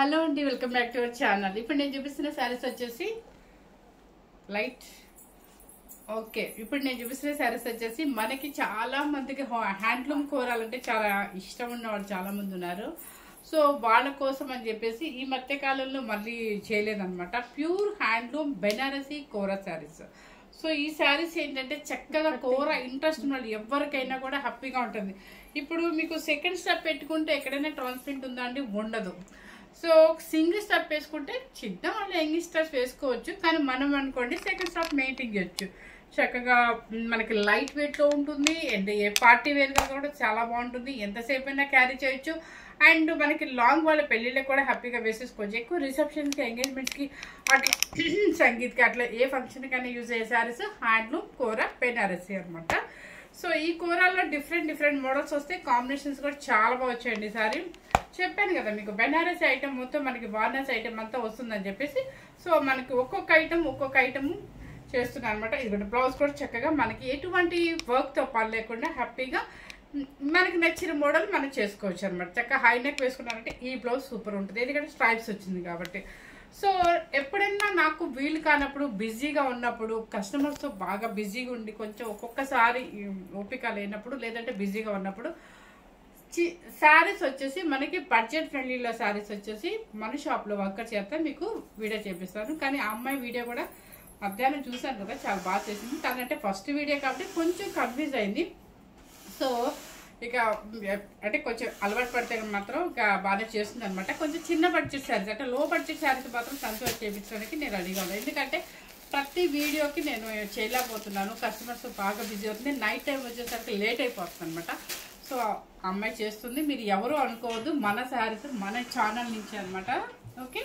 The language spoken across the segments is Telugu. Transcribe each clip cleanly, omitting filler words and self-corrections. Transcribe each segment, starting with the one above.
హలో అండి, welcome back to our channel. ఇప్పుడు నేను చూపిస్తున్న శారీస్ వచ్చేసి లైట్ ఓకే. ఇప్పుడు నేను చూపిస్తున్న శారీస్ వచ్చేసి మనకి చాలా మందికి హ్యాండ్లూమ్ కూరాలంటే చాలా ఇష్టం ఉన్నవాళ్ళు చాలా మంది ఉన్నారు. సో వాళ్ళ కోసం అని చెప్పేసి ఈ మధ్య కాలంలో మళ్ళీ చేయలేదన్నమాట. ప్యూర్ హ్యాండ్లూమ్ బెనారసీ కోరా శారీస్. సో ఈ శారీస్ ఏంటంటే చక్కగా కోరా ఇంట్రెస్ట్ ఉన్న వాళ్ళు ఎవరికైనా కూడా హ్యాపీగా ఉంటుంది. ఇప్పుడు మీకు సెకండ్ స్టెప్ పెట్టుకుంటే ఎక్కడైనా ట్రాన్స్పరెంట్ ఉందా అండి? ఉండదు. సో సింగిల్ స్టెప్ వేసుకుంటే చిన్న వాళ్ళు యంగ్ స్టెప్స్ వేసుకోవచ్చు, కానీ మనం అనుకోండి సెకండ్ స్టెప్ మెయింటైన్ చేయొచ్చు. చక్కగా మనకి లైట్ వెయిట్లో ఉంటుంది అండ్ ఏ పార్టీ వేర్గా కూడా చాలా బాగుంటుంది. ఎంతసేపు అయినా క్యారీ చేయొచ్చు. అండ్ మనకి లాంగ్ వాళ్ళ పెళ్ళిళ్ళకి కూడా హ్యాపీగా వేసేసుకోవచ్చు. ఎక్కువ రిసెప్షన్స్కి, ఎంగేజ్మెంట్స్కి, అట్లా సంగీత్కి, అట్లా ఏ ఫంక్షన్కైనా యూజ్ అయ్యే శారీస్ హ్యాండ్లూమ్ కోరా బెనారసీ అనమాట. సో ఈ కూరల్లో డిఫరెంట్ మోడల్స్ వస్తాయి. కాంబినేషన్స్ కూడా చాలా బాగా వచ్చాయండి. ఈసారి చెప్పాను కదా మీకు బెనారసీ ఐటమ్ మొత్తం మనకి వారణాసి ఐటమ్ అంతా వస్తుందని చెప్పేసి. సో మనకి ఒక్కొక్క ఐటమ్ చేస్తున్నాను అనమాట. ఇది బ్లౌజ్ కూడా చక్కగా మనకి ఎటువంటి వర్క్తో పని లేకుండా హ్యాపీగా మనకి నచ్చిన మోడల్ మనం చేసుకోవచ్చు అనమాట. చక్కగా హై నెక్ వేసుకున్నారంటే ఈ బ్లౌజ్ సూపర్ ఉంటుంది, ఎందుకంటే స్ట్రైప్స్ వచ్చింది కాబట్టి. సో ఎప్పుడైనా నాకు వీలు కానప్పుడు, బిజీగా ఉన్నప్పుడు, కస్టమర్స్తో బాగా బిజీగా ఉండి కొంచెం ఒక్కొక్కసారి ఓపిక లేనప్పుడు, లేదంటే బిజీగా ఉన్నప్పుడు శారీస్ వచ్చేసి మనకి బడ్జెట్ ఫ్రెండ్లీలో శారీస్ వచ్చేసి మన షాప్లో వర్కర్ చేస్తే మీకు వీడియో చేపిస్తాను. కానీ ఆ అమ్మాయి వీడియో కూడా మధ్యాహ్నం చూసాను కదా, చాలా బాగా చేసింది. తనంటే ఫస్ట్ వీడియో కాబట్టి కొంచెం కన్ఫ్యూజ్ అయింది. సో ఇక అంటే కొంచెం అలవాటు పడితే మాత్రం ఇక బాగా చేస్తుంది అనమాట. కొంచెం చిన్న బడ్జెట్ శారీస్ అంటే లో బడ్జెట్ శారీస్ మాత్రం సంతోషం చేయించడానికి నేను రెడీగా ఉన్నాను. ఎందుకంటే ప్రతి వీడియోకి నేను చేయలేకపోతున్నాను, కస్టమర్స్ బాగా బిజీ అవుతుంది. నైట్ టైం వచ్చేసరికి లేట్ అయిపోతుంది అనమాట. సో అమ్మాయి చేస్తుంది, మీరు ఎవరు అనుకోవద్దు, మన శారీస్ మన ఛానల్ నుంచి అనమాట. ఓకే,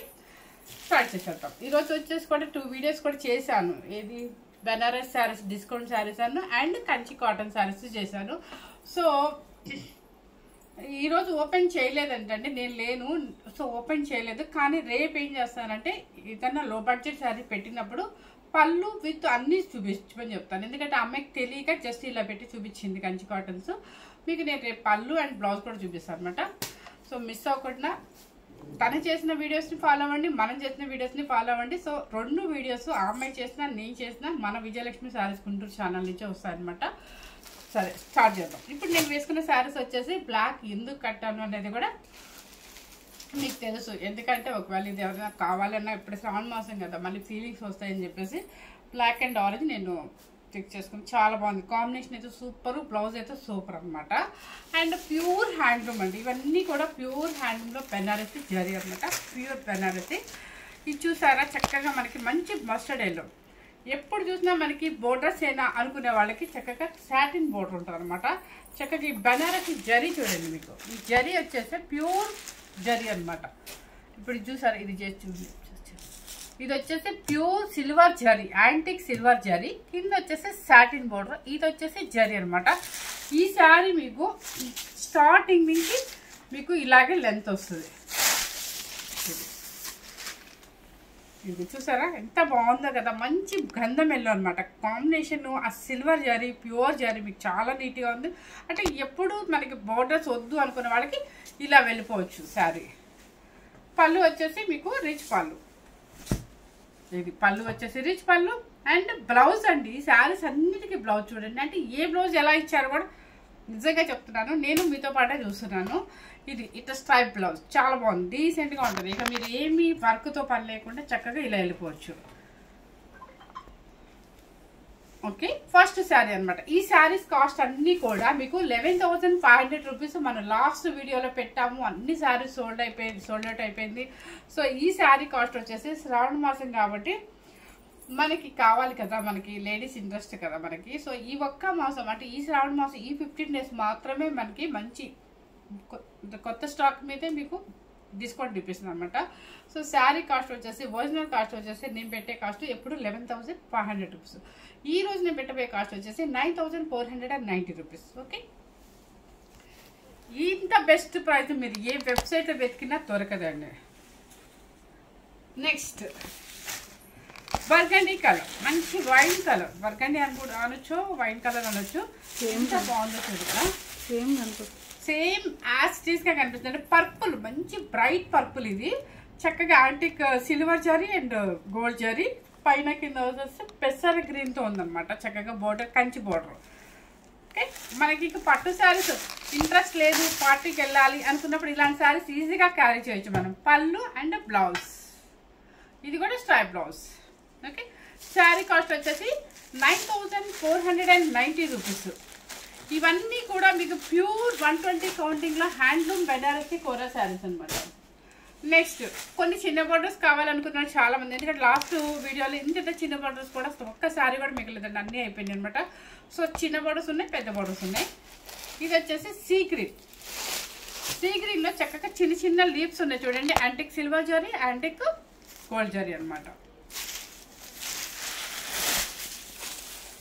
స్టార్ట్ చేసేద్దాం. ఈరోజు వచ్చేసి కూడా 2 వీడియోస్ కూడా చేశాను. ఏది బెనారస్ శారీస్ డిస్కౌంట్ శారీస్ అను అండ్ కంచి కాటన్ శారీస్ చేశాను. సో ఈరోజు ఓపెన్ చేయలేదంటే నేను లేను, సో ఓపెన్ చేయలేదు. కానీ రేపు ఏం చేస్తానంటే ఏదన్నా లో బడ్జెట్ శారీ పెట్టినప్పుడు పళ్ళు విత్ అన్నీ చూపించమని చెప్తాను. ఎందుకంటే అమ్మాయికి తెలియక జస్ట్ ఇలా పెట్టి చూపించింది కంచి కాటన్స్. మీకు నేను రేపు పళ్ళు అండ్ బ్లౌజ్ కూడా చూపిస్తాను అనమాట. సో మిస్ అవ్వకుండా తను చేసిన వీడియోస్ని ఫాలో అవ్వండి, మనం చేసిన వీడియోస్ని ఫాలో అవ్వండి. సో 2 వీడియోస్ ఆ అమ్మాయి చేసిన, నేను చేసిన మన విజయలక్ష్మి శారీస్ గుంటూరు ఛానల్ నుంచే వస్తాయన్నమాట. సరే స్టార్ట్ చేద్దాం. ఇప్పుడు నేను వేసుకున్న శారీస్ వచ్చేసి బ్లాక్ ఎందుకు కట్టాను అనేది కూడా మీకు తెలుసు. ఎందుకంటే ఒకవేళ ఇది ఎవరైనా కావాలన్నా ఇప్పుడు శ్రావణ మాసం కదా, మళ్ళీ ఫీలింగ్స్ వస్తాయని చెప్పేసి బ్లాక్ అండ్ ఆరెంజ్ నేను పిక్ చేసుకుని చాలా బాగుంది. కాంబినేషన్ అయితే సూపర్, బ్లౌజ్ అయితే సూపర్ అనమాట. అండ్ ప్యూర్ హ్యాండ్లూమ్ అండి, ఇవన్నీ కూడా ప్యూర్ హ్యాండ్లూమ్లో బెనారసీ జరీ అనమాట. ప్యూర్ బెనారసీ. ఇది చూసారా చక్కగా మనకి మంచి మస్టర్డ్ ఎల్లో. ఎప్పుడు చూసినా మనకి బోర్డర్స్ అయినా అనుకునే వాళ్ళకి చక్కగా సాటిన్ బోర్డర్ ఉంటుంది అనమాట. చక్కగా ఈ బెనారసీ జరీ చూడండి, మీకు ఈ జరీ వచ్చేసి ప్యూర్ జరీ అనమాట. ఇప్పుడు చూసారా, ఇది చేసి చూడండి, ఇది వచ్చేసి pure silver zari, antique silver zari. కింద వచ్చేసి సాటిన్ బోర్డర్, ఇది వచ్చేసి జరీ అనమాట. ఈ శారీ మీకు స్టార్టింగ్ నుంచి మీకు ఇలాగే లెంత్ వస్తుంది. ఇది చూసారా ఎంత బాగుందో కదా, మంచి గంధం ఎల్లో అనమాట. కాంబినేషన్ ఆ సిల్వర్ జరీ, ప్యూర్ జరీ మీకు చాలా నీట్గా ఉంది. అంటే ఎప్పుడు మనకి బోర్డర్స్ వద్దు అనుకునే వాళ్ళకి ఇలా వెళ్ళిపోవచ్చు శారీ. పళ్ళు వచ్చేసి మీకు రిచ్ పళ్ళు, ఇది పళ్ళు వచ్చేసి రిచ్ పళ్ళు. అండ్ బ్లౌజ్ అండి, ఈ శారీస్ అన్నిటికీ బ్లౌజ్ చూడండి. అంటే ఏ బ్లౌజ్ ఎలా ఇచ్చారో కూడా నిజంగా చెప్తున్నాను, నేను మీతో పాటే చూస్తున్నాను. ఇది ఇట్లా స్ట్రైప్ బ్లౌజ్ చాలా బాగుంది, డీసెంట్గా ఉంటుంది. ఇక మీరు ఏమీ వర్క్తో పని లేకుండా చక్కగా ఇలా వెళ్ళిపోవచ్చు. ఓకే, ఫస్ట్ శారీ అనమాట. ఈ శారీస్ కాస్ట్ అన్నీ కూడా మీకు 11,500 రూపీస్. మనం లాస్ట్ వీడియోలో పెట్టాము, అన్ని శారీస్ సోల్డ్ అవుట్ అయిపోయింది. సో ఈ శారీ కాస్ట్ వచ్చేసి శ్రావణ మాసం కాబట్టి మనకి కావాలి కదా, మనకి లేడీస్ ఇంట్రెస్ట్ కదా మనకి. సో ఈ ఒక్క మాసం అంటే ఈ శ్రావణ మాసం ఈ 15 days మాత్రమే మనకి మంచి కొత్త స్టాక్ మీదే మీకు డిస్కౌంట్ ఇప్పిస్తుంది అనమాట. సో శారీ కాస్ట్ వచ్చేసి ఒరిజినల్ కాస్ట్ వచ్చేసి నేను పెట్టే కాస్ట్ ఎప్పుడు 11,500 రూపీస్. ఈ రోజు నేను పెట్టబోయే కాస్ట్ వచ్చేసి 9,490 రూపీస్. ఓకే, ఇంత బెస్ట్ ప్రైస్ మీరు ఏ వెబ్సైట్లో వెతికినా దొరకదండి. నెక్స్ట్ బర్గండీ కలర్, మంచి వైన్ కలర్. బర్గండీ అని కూడా అనొచ్చు, వైన్ కలర్ అనొచ్చు. ఎంత బాగుందో చూడగా, సేమ్ యాజ్ టీస్గా కనిపిస్తుంది. పర్పుల్, మంచి బ్రైట్ పర్పుల్. ఇది చక్కగా antique silver zari and gold zari, పైన కింద వచ్చేసి పెసర గ్రీన్తో ఉందన్నమాట. చక్కగా బోర్డర్, కంచి బోర్డర్. ఓకే, మనకి ఇక పట్టు శారీస్ ఇంట్రెస్ట్ లేదు, పార్టీకి వెళ్ళాలి అనుకున్నప్పుడు ఇలాంటి శారీస్ ఈజీగా క్యారీ చేయొచ్చు మనం. పళ్ళు అండ్ బ్లౌజ్, ఇది కూడా stripe blouse. Okay, sari cost వచ్చేసి 9490 రూపీస్. ఇవన్నీ కూడా మీకు ప్యూర్ 120 కౌంటింగ్లో హ్యాండ్లూమ్ బెనారసి కోరా శారీస్ అనమాట. నెక్స్ట్ కొన్ని చిన్న బోర్డర్స్ కావాలనుకున్నారు చాలా మంది, ఎందుకంటే లాస్ట్ వీడియోలో ఇంత చిన్న బోర్డర్స్ కూడా ఒక్క శారీ కూడా మిగలేదండి, అన్నీ అయిపోయింది అనమాట. సో చిన్న బోర్డర్స్ ఉన్నాయి, పెద్ద బోర్డర్స్ ఉన్నాయి. ఇది వచ్చేసి సీ గ్రీన్. సీ గ్రీన్లో చక్కగా చిన్న చిన్న లీవ్స్ ఉన్నాయి చూడండి, antique silver zari, antique gold zari అనమాట.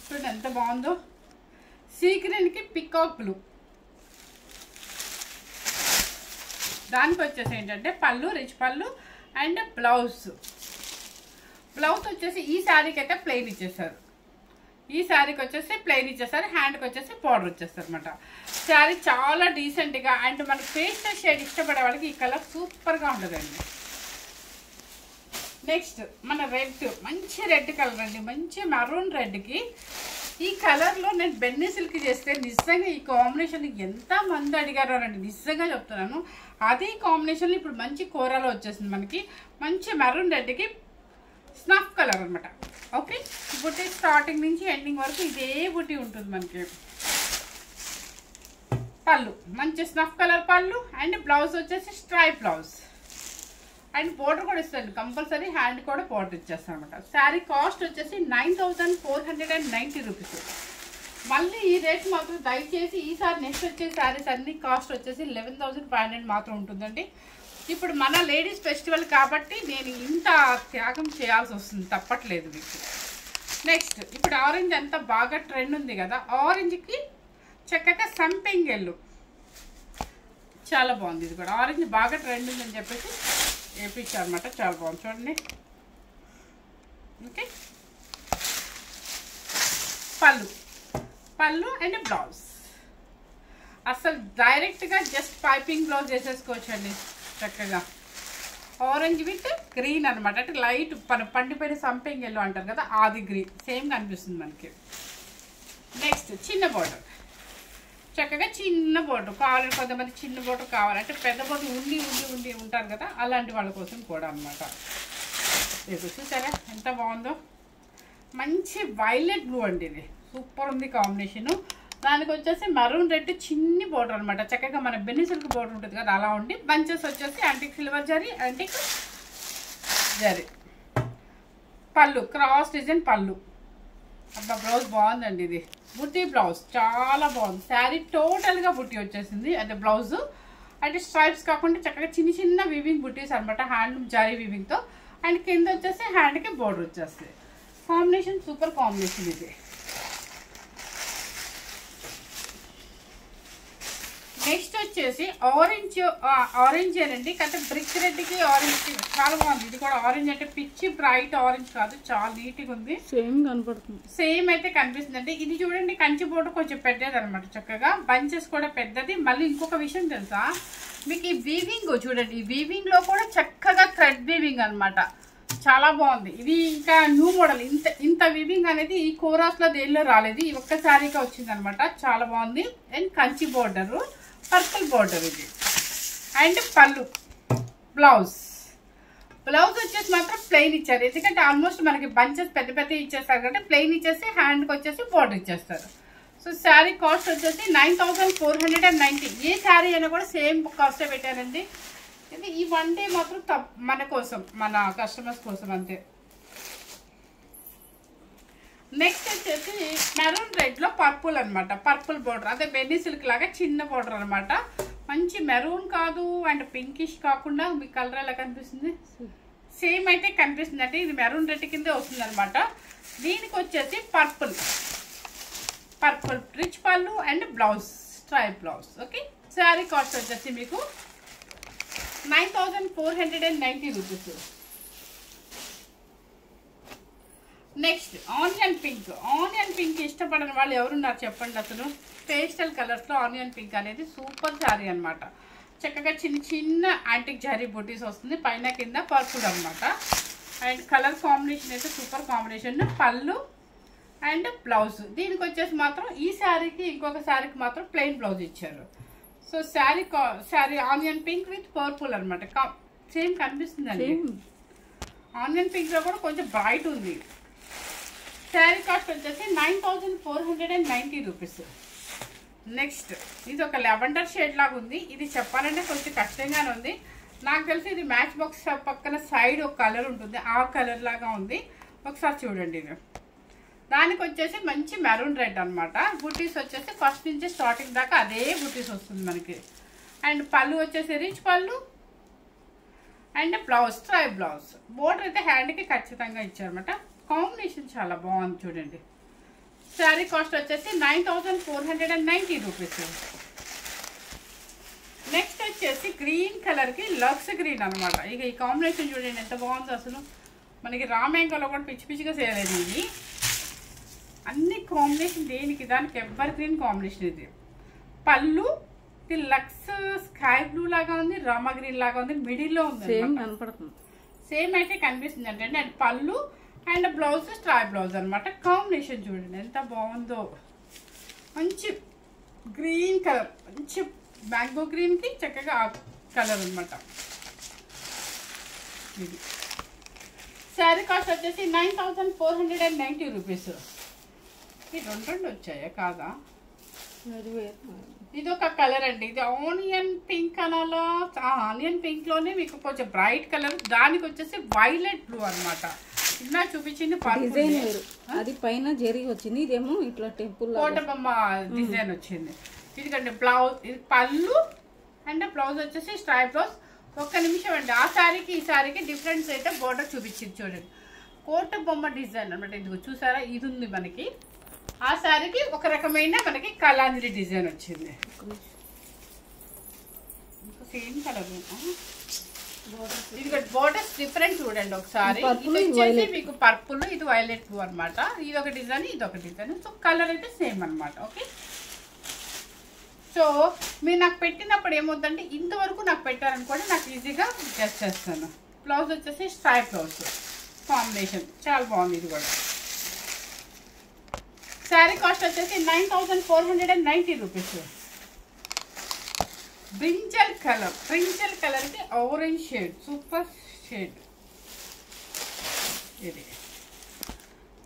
చూడండి ఎంత బాగుందో. సీ గ్రీన్కి పికాక్ బ్లూ, దానికి వచ్చేసి ఏంటంటే పళ్ళు, రిచ్ పళ్ళు అండ్ బ్లౌజ్. బ్లౌజ్ వచ్చేసి ఈ శారీకి అయితే ప్లెయిన్ ఇచ్చేసారు, ఈ శారీకి వచ్చేసి ప్లెయిన్ ఇచ్చేసారు, హ్యాండ్కి వచ్చేసి బార్డర్ వచ్చేస్తారు అనమాట. శారీ చాలా డీసెంట్గా అండ్ మనకి పేస్టల్ షేడ్ ఇష్టపడే వాళ్ళకి ఈ కలర్ సూపర్గా ఉంటుందండి. నెక్స్ట్ మన రెడ్, మంచి రెడ్ కలర్ అండి, మంచి మరూన్ రెడ్కి ఈ కలర్లో నేను బెన్నీ సిల్క్ చేస్తే నిజంగా ఈ కాంబినేషన్ ఎంత మంది అడిగారో అండి, నిజంగా చెప్తున్నాను. అదే కాంబినేషన్ ఇప్పుడు మంచి కూరలో వచ్చేసింది మనకి. మంచి మెరూన్ రెడ్కి స్నఫ్ కలర్ అనమాట. ఓకే, బుట్టి స్టార్టింగ్ నుంచి ఎండింగ్ వరకు ఇదే బుట్టి ఉంటుంది మనకి. పళ్ళు మంచి స్నఫ్ కలర్ పళ్ళు అండ్ బ్లౌజ్ వచ్చేసి స్ట్రైప్ బ్లౌజ్ అండ్ బోర్డర్ కూడా ఇస్తుంది కంపల్సరీ, హ్యాండ్ కూడా బోర్డర్ ఇచ్చేస్తాం అనమాట. శారీ కాస్ట్ వచ్చేసి 9490 రూపీస్. మళ్ళీ ఈ రేట్ మాత్రం దయచేసి ఈసారి నెక్స్ట్ వచ్చే శారీస్ అన్ని కాస్ట్ వచ్చేసి 11,500 మాత్రం ఉంటుందండి. ఇప్పుడు మన లేడీస్ ఫెస్టివల్ కాబట్టి నేను ఇంత త్యాగం చేయాల్సి వస్తుంది, తప్పట్లేదు మీకు. నెక్స్ట్ ఇప్పుడు ఆరెంజ్ అంతా బాగా ట్రెండ్ ఉంది కదా, ఆరెంజ్కి చక్కగా సంపెంగ్ ఎల్లో చాలా బాగుంది. ఇది కూడా ఆరెంజ్ బాగా ట్రెండ్ ఉందని చెప్పేసి వేపించారనమాట, చాలా బాగుంది చూడండి. ఓకే, పళ్ళు, పళ్ళు అండ్ బ్లౌజ్ అసలు డైరెక్ట్గా జస్ట్ పైపింగ్ బ్లౌజ్ వేసేసుకోవచ్చు అండి చక్కగా. ఆరెంజ్ విత్ గ్రీన్ అనమాట, అంటే లైట్ పండిపోయిన సంపెంగ్ ఎల్లో అంటారు కదా, అది గ్రీన్ సేమ్ కనిపిస్తుంది మనకి. నెక్స్ట్ చిన్న బోర్డర్, చక్కగా చిన్న బోర్డర్ కావాలి, కొంతమంది చిన్న బోర్డర్ కావాలంటే పెద్ద బోర్డర్ ఉండి ఉంటారు కదా, అలాంటి వాళ్ళ కోసం కూడా అనమాట. ఇది చూసారా ఎంత బాగుందో, మంచి వైలెట్ బ్లూ అండి, ఇది సూపర్ ఉంది కాంబినేషను. దానికి వచ్చేసి మరూన్ రెడ్ చిన్ని బోర్డర్ అనమాట, చక్కగా మన బెన్నీ సిల్క్ బోర్డర్ ఉంటుంది కదా అలా ఉండి, బంచెస్ వచ్చేసి antique silver zari, antique zari. పళ్ళు క్రాస్ డిజైన్ పళ్ళు, అబ్బా బ్లౌజ్ బాగుందండి, ఇది బుట్టి బ్లౌజ్ చాలా బాగుంది. శారీ టోటల్గా బుట్టి వచ్చేసింది, అంటే బ్లౌజ్ అంటే స్ట్రైప్స్ కాకుండా చక్కగా చిన్న చిన్న వీవింగ్ బుట్టీస్ అనమాట, హ్యాండ్లూమ్ జరీ వీవింగ్తో. అండ్ కింద వచ్చేసి హ్యాండ్కి బోర్డర్ వచ్చేస్తుంది. కాంబినేషన్ సూపర్ కాంబినేషన్ ఇది. నెక్స్ట్ వచ్చేసి ఆరెంజ్ అండి, అంటే బ్రిక్ రెడ్కి ఆరెంజ్ చాలా బాగుంది. ఇది కూడా ఆరెంజ్ అంటే పిచ్చి బ్రైట్ ఆరెంజ్ కాదు, చాలా నీట్గా ఉంది, సేమ్ కనపడుతుంది, సేమ్ అయితే కనిపిస్తుంది అండి. ఇది చూడండి కంచి బోర్డు కొంచెం పెద్దది అనమాట, చక్కగా బంచెస్ కూడా పెద్దది. మళ్ళీ ఇంకొక విషయం తెలుసా మీకు, ఈ వీవింగ్ చూడండి, ఈ వీవింగ్ లో కూడా చక్కగా థ్రెడ్ వీవింగ్ అనమాట, చాలా బాగుంది. ఇది ఇంకా న్యూ మోడల్, ఇంత వీవింగ్ అనేది ఈ కోరాస్ లో దేనిలో రాలేదు, ఈ ఒక్క శారీగా వచ్చింది అనమాట, చాలా బాగుంది. And Kanchi border, purple border ఇది. అండ్ పళ్ళు, బ్లౌజ్ వచ్చేసి మాత్రం ప్లెయిన్ ఇచ్చారు, ఎందుకంటే ఆల్మోస్ట్ మనకి బంచెస్ పెద్ద పెద్ద ఇచ్చేస్తారు కాబట్టి ప్లెయిన్ ఇచ్చేసి హ్యాండ్కి వచ్చేసి బోర్డర్ ఇచ్చేస్తారు. సో శారీ కాస్ట్ వచ్చేసి 9490. ఏ శారీ అయినా కూడా సేమ్ కాస్టే పెట్టారండి. ఇది ఈ వన్ డే మాత్రం మన కోసం, మన కస్టమర్స్ కోసం అంతే. నెక్స్ట్ వచ్చేసి మెరూన్ రెడ్ లో పర్పుల్ అనమాట, పర్పుల్ బోర్డర్, అదే బెన్నీ సిల్క్ లాగా చిన్న బోర్డర్ అనమాట. మంచి మెరూన్ కాదు అండ్ పింకిష్ కాకుండా మీ కలర్ ఎలా కనిపిస్తుంది, సేమ్ అయితే కనిపిస్తుంది అంటే ఇది మెరూన్ రెడ్ కిందే వస్తుంది అనమాట. దీనికి వచ్చేసి పర్పుల్ రిచ్ పళ్ళు and blouse stripe blouse. Okay, sari cost వచ్చేసి మీకు 9490 రూపీస్. నెక్స్ట్ ఆనియన్ పింక్ ఇష్టపడని వాళ్ళు ఎవరున్నారు చెప్పండి. అసలు పేస్టల్ కలర్స్లో ఆనియన్ పింక్ అనేది సూపర్ శారీ అనమాట. చక్కగా చిన్న చిన్న యాంటిక్ జరీ బుటీస్ వస్తుంది, పైన కింద పర్పుల్ అనమాట. అండ్ కలర్ కాంబినేషన్ అయితే సూపర్ కాంబినేషన్. పళ్ళు అండ్ బ్లౌజ్. దీనికి వచ్చేసి మాత్రం ఈ శారీకి ఇంకొక శారీకి మాత్రం ప్లెయిన్ బ్లౌజ్ ఇచ్చారు. So sari onion pink with purple అనమాట. సేమ్ కనిపిస్తుందండి. ఆనియన్ పింక్ లో కూడా కొంచెం బ్రైట్ ఉంది. శారీ కాస్ట్ వచ్చేసి 9490 రూపీస్. నెక్స్ట్ ఇది ఒక లెవెండర్ షేడ్ లాగా ఉంది. ఇది చెప్పాలంటే కొంచెం కష్టంగానే ఉంది. నాకు తెలిసి ఇది మ్యాచ్ బాక్స్ పక్కన సైడ్ ఒక కలర్ ఉంటుంది, ఆ కలర్ లాగా ఉంది. ఒకసారి చూడండి. ఇది దానికి వచ్చేసి మంచి మెరూన్ రెడ్ అనమాట. బుటీస్ వచ్చేసి ఫస్ట్ నుంచి స్టార్టింగ్ దాకా అదే బుటీస్ వస్తుంది మనకి. అండ్ పళ్ళు వచ్చేసి రిచ్ పళ్ళు అండ్ బ్లౌజ్ స్ట్రై బ్లౌజ్. బోర్డర్ అయితే హ్యాండ్కి ఖచ్చితంగా ఇచ్చారనమాట. కాంబినేషన్ చాలా బాగుంది చూడండి. శారీ కాస్ట్ వచ్చేసి 9490 రూపీస్. నెక్స్ట్ వచ్చేసి గ్రీన్ కలర్కి లక్స్ గ్రీన్ అనమాట. ఇక ఈ కాంబినేషన్ చూడండి ఎంత బాగుంది అసలు. మనకి రామేంకలో కూడా పిచ్చి పిచ్చిగా సేయలేదు. ఇది అన్ని కాంబినేషన్ దేనికి దానికి ఎవర్ గ్రీన్ కాంబినేషన్. ఇది పళ్ళు ఇది లక్స్ స్కై బ్లూ లాగా ఉంది, రామా గ్రీన్ లాగా ఉంది, మిడిల్లో ఉంది. సేమ్ అయితే కనిపిస్తుంది అంటే. అండ్ పళ్ళు అండ్ బ్లౌజ్ స్ట్రై బ్లౌజ్ అనమాట. కాంబినేషన్ చూడండి ఎంత బాగుందో. మంచి గ్రీన్ కలర్, మంచి మ్యాంగో గ్రీన్ కి చక్కగా కలర్ అనమాట. ఇది శారీ కాస్ట్ వచ్చేసి 9490 రూపీస్. ఈ రెండు వచ్చాయా కాదా? ఇది ఒక కలర్ అండి. ఇది ఆనియన్ పింక్ అనాలో, ఆనియన్ పింక్ లోనే మీకు కొంచెం బ్రైట్ కలర్. దానికి వచ్చేసి వైలెట్ బ్లూ అనమాట. ఇలా చూపించింది అది పైన జరీ వచ్చింది, ఇదేమో ఇట్లా టెంపుల్ కోటబొమ్మ డిజైన్ వచ్చింది. ఇదికండి బ్లౌజ్, ఇది పళ్ళు అండ్ బ్లౌజ్ వచ్చేసి స్ట్రై బ్లౌజ్. ఒక్క నిమిషం అండి. ఆ శారీకి ఈ శారీకి డిఫరెన్స్ అయితే బోర్డర్ చూపించింది చూడండి. కోటబొమ్మ డిజైన్ అనమాట. ఇది చూసారా, ఇది ఉంది మనకి. ఆ శారీకి ఒక రకమైన మనకి కలాంజలి డిజైన్ వచ్చింది. Same colour. ఇది బోర్డర్స్ డిఫరెంట్ చూడండి ఒకసారి. ఇది వచ్చేసి మీకు పర్పుల్, ఇది వైలెట్ బ్లూ అనమాట. ఇది ఒక డిజైన్, ఇది ఒక డిజైన్. సో కలర్ అయితే సేమ్ అనమాట. ఓకే. సో మీరు నాకు పెట్టినప్పుడు ఏమవుతుందంటే ఇంతవరకు నాకు పెట్టారనుకోండి, నాకు ఈజీగా గెస్ చేస్తాను. బ్లౌజ్ వచ్చేసి స్ట్రై బ్లౌజ్ కాంబినేషన్ చాలా బాగుంది. ఇది కూడా శారీ కాస్ట్ వచ్చేసి 9490 రూపీస్. బ్రింజల్ కలర్ కి ఆరెంజ్ షేడ్, సూపర్ షేడ్. ఇది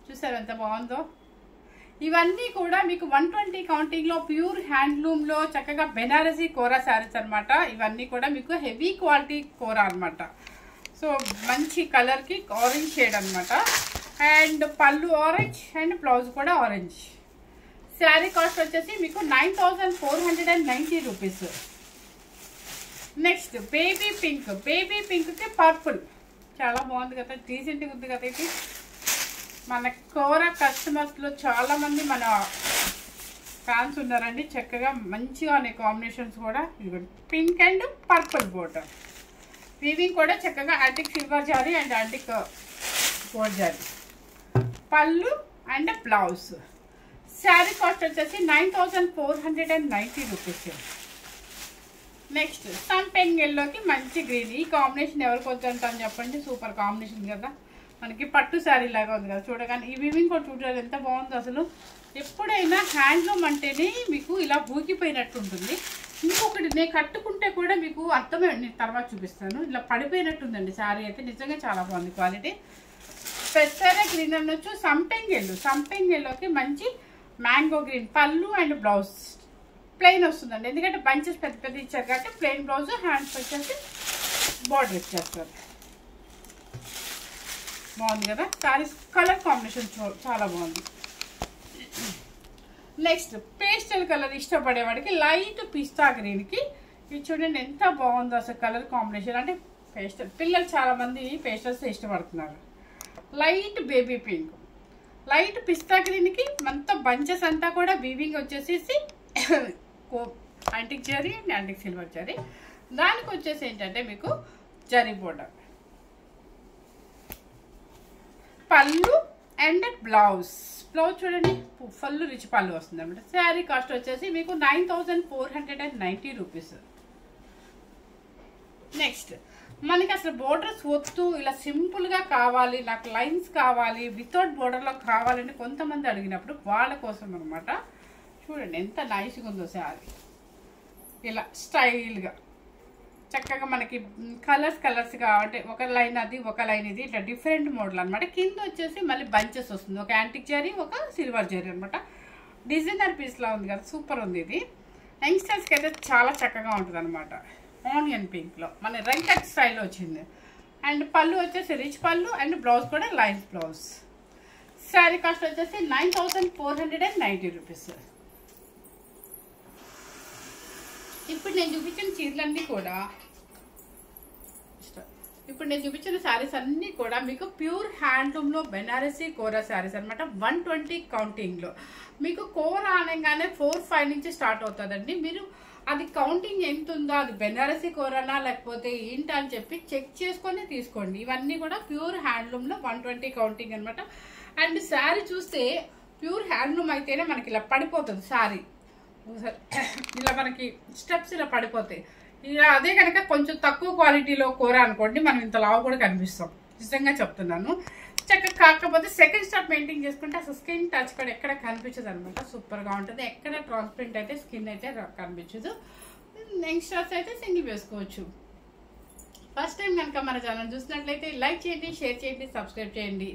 చూసారు ఎంత బాగుందో. ఇవన్నీ కూడా మీకు 120 కౌంటింగ్ లో ప్యూర్ హ్యాండ్లూమ్ లో చక్కగా బెనారసీ కోరా శారీస్ అనమాట. ఇవన్నీ కూడా మీకు హెవీ క్వాలిటీ కోరా అనమాట. సో మంచి కలర్ కి ఆరెంజ్ షేడ్ అనమాట. అండ్ పళ్ళు ఆరెంజ్ అండ్ బ్లౌజ్ కూడా ఆరెంజ్. శారీ కాస్ట్ వచ్చేసి మీకు 9490 రూపీస్. నెక్స్ట్ బేబీ పింక్ కి పర్పుల్. చాలా బాగుంది కదా, డీసెంట్గా ఉంది కదా. ఇది మన కోరా కస్టమర్స్ లో చాలా మంది మన ఫ్యాన్స్ ఉన్నారండి. చక్కగా మంచిగా ఉన్నాయి కాంబినేషన్స్ కూడా. ఇది pink and purple border. Weaving కూడా చక్కగా యాంటిక్ సిల్వర్ జారీ అండ్ యాంటిక్ గోల్డ్ జారీ. పళ్ళు అండ్ బ్లౌజ్. శారీ కాస్ట్ వచ్చేసి 9490 రూపీస్. నెక్స్ట్ సంపెంగ్ ఎల్లోకి మంచి గ్రీన్. ఈ కాంబినేషన్ ఎవరికి వద్దంటాను చెప్పండి, సూపర్ కాంబినేషన్ కదా. మనకి పట్టు శారీ లాగా ఉంది కదా చూడగానే. ఈ వివింగ్ కూడా చూడాలి ఎంత బాగుంది అసలు. ఎప్పుడైనా హ్యాండ్లూమ్ అంటేనే మీకు ఇలా ఊగిపోయినట్టు ఉంటుంది. ఇంకొకటి నేను కట్టుకుంటే కూడా మీకు అర్థమే, నేను తర్వాత చూపిస్తాను. ఇలా పడిపోయినట్టుందండి శారీ అయితే. నిజంగా చాలా బాగుంది క్వాలిటీ. పెసర గ్రీన్ అనొచ్చు. సంపెంగ్ ఎల్లోకి మంచి మ్యాంగో గ్రీన్. పళ్ళు అండ్ బ్లౌజ్ ప్లెయిన్ వస్తుందండి, ఎందుకంటే బంచెస్ పెద్ద పెద్ద ఇచ్చారు కాబట్టి ప్లెయిన్ బ్లౌజ్. హ్యాండ్స్ వచ్చేసి బార్డర్ ఇచ్చేస్తారు. బాగుంది కదా శారీస్. కలర్ కాంబినేషన్ చాలా బాగుంది. నెక్స్ట్ పేస్టల్ కలర్ ఇష్టపడేవాడికి లైట్ పిస్తా గ్రీన్కి ఇది చూడండి ఎంత బాగుందో అసలు కలర్ కాంబినేషన్. అంటే పేస్టల్ పిల్లలు చాలా మంది పేస్టల్స్ ఇష్టపడుతున్నారు. లైట్ బేబీ పింక్, లైట్ పిస్తా గ్రీన్కి మొత్తం బంచెస్ అంతా కూడా వీవింగ్ వచ్చేసేసి antique zari and antique silver zari. దానికి వచ్చేసి ఏంటంటే మీకు జరీ బోర్డర్. పళ్ళు అండ్ బ్లౌజ్ చూడండి ఫుల్ రిచ్ పళ్ళు వస్తుంది అనమాట. శారీ కాస్ట్ వచ్చేసి మీకు 9490 రూపీస్. నెక్స్ట్ మనకి అసలు బోర్డర్స్ వద్దు, ఇలా సింపుల్గా కావాలి, నాకు లైన్స్ కావాలి, వితౌట్ బోర్డర్లో కావాలని కొంతమంది అడిగినప్పుడు వాళ్ళ కోసం అనమాట. చూడండి ఎంత నైస్గా ఉందో శారీ. ఇలా స్టైల్గా చక్కగా మనకి కలర్స్గా అంటే ఒక లైన్ అది ఒక లైన్ ఇది ఇట్లా డిఫరెంట్ మోడల్ అనమాట. కింద వచ్చేసి మళ్ళీ బంచెస్ వస్తుంది, ఒక యాంటిక్ జరీ ఒక సిల్వర్ జరీ అనమాట. డిజైనర్ పీస్లా ఉంది కదా, సూపర్ ఉంది ఇది. యంగ్స్టర్స్కి అయితే చాలా చక్కగా ఉంటుంది అనమాట. ఆనియన్ పింక్లో మన రంకట్ స్టైల్లో వచ్చింది. అండ్ పళ్ళు వచ్చేసి రిచ్ పళ్ళు అండ్ బ్లౌజ్ కూడా లైన్స్ బ్లౌజ్. శారీ కాస్ట్ వచ్చేసి 9490 రూపీస్. ఇప్పుడు నేను చూపించిన చీరలన్నీ కూడా శారీస్ అన్నీ కూడా మీకు ప్యూర్ హ్యాండ్లూమ్లో బెనారసీ కోరా శారీస్ అనమాట. 120 కౌంటింగ్లో మీకు కోరా అనగానే 4-5 నుంచి స్టార్ట్ అవుతుందండి. మీరు అది కౌంటింగ్ ఎంత ఉందో, అది బెనారసీ కోరానా లేకపోతే ఏంటా అని చెప్పి చెక్ చేసుకొని తీసుకోండి. ఇవన్నీ కూడా ప్యూర్ హ్యాండ్లూమ్లో 120 కౌంటింగ్ అనమాట. అండ్ శారీ చూస్తే ప్యూర్ హ్యాండ్లూమ్ అయితేనే మనకి ఇలా పడిపోతుంది శారీ, ఇలా మనకి స్టెప్స్ ఇలా పడిపోతాయి. ఇలా అదే కనుక కొంచెం తక్కువ క్వాలిటీలో కూర అనుకోండి, మనం ఇంత లావు కూడా కనిపిస్తాం, నిజంగా చెప్తున్నాను. చక్కగా కాకపోతే సెకండ్ స్టెప్ మెయింటైన్ చేసుకుంటే అసలు స్కిన్ టచ్ కూడా ఎక్కడ కనిపించదు అనమాట. సూపర్గా ఉంటుంది. ఎక్కడ ట్రాన్స్పరెంట్ అయితే స్కిన్ అయితే కనిపించదు. యంగ్స్టర్స్ అయితే సింగిల్ వేసుకోవచ్చు. ఫస్ట్ టైం కనుక మన ఛానల్ చూసినట్లయితే లైక్ చేయండి, షేర్ చేయండి, సబ్స్క్రైబ్ చేయండి.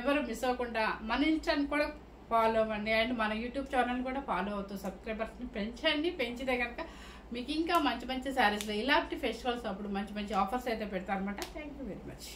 ఎవరు మిస్ అవ్వకుండా మన ఇన్స్టాని కూడా ఫాలో అవ్వండి. అండ్ మన యూట్యూబ్ ఛానల్ కూడా ఫాలో అవుతూ సబ్స్క్రైబర్స్ని పెంచండి. పెంచితే కనుక మీకు ఇంకా మంచి మంచి శారీస్లో ఇలాంటి ఫెస్టివల్స్ అప్పుడు మంచి మంచి ఆఫర్స్ అయితే పెడతారనమాట. Thank you very much.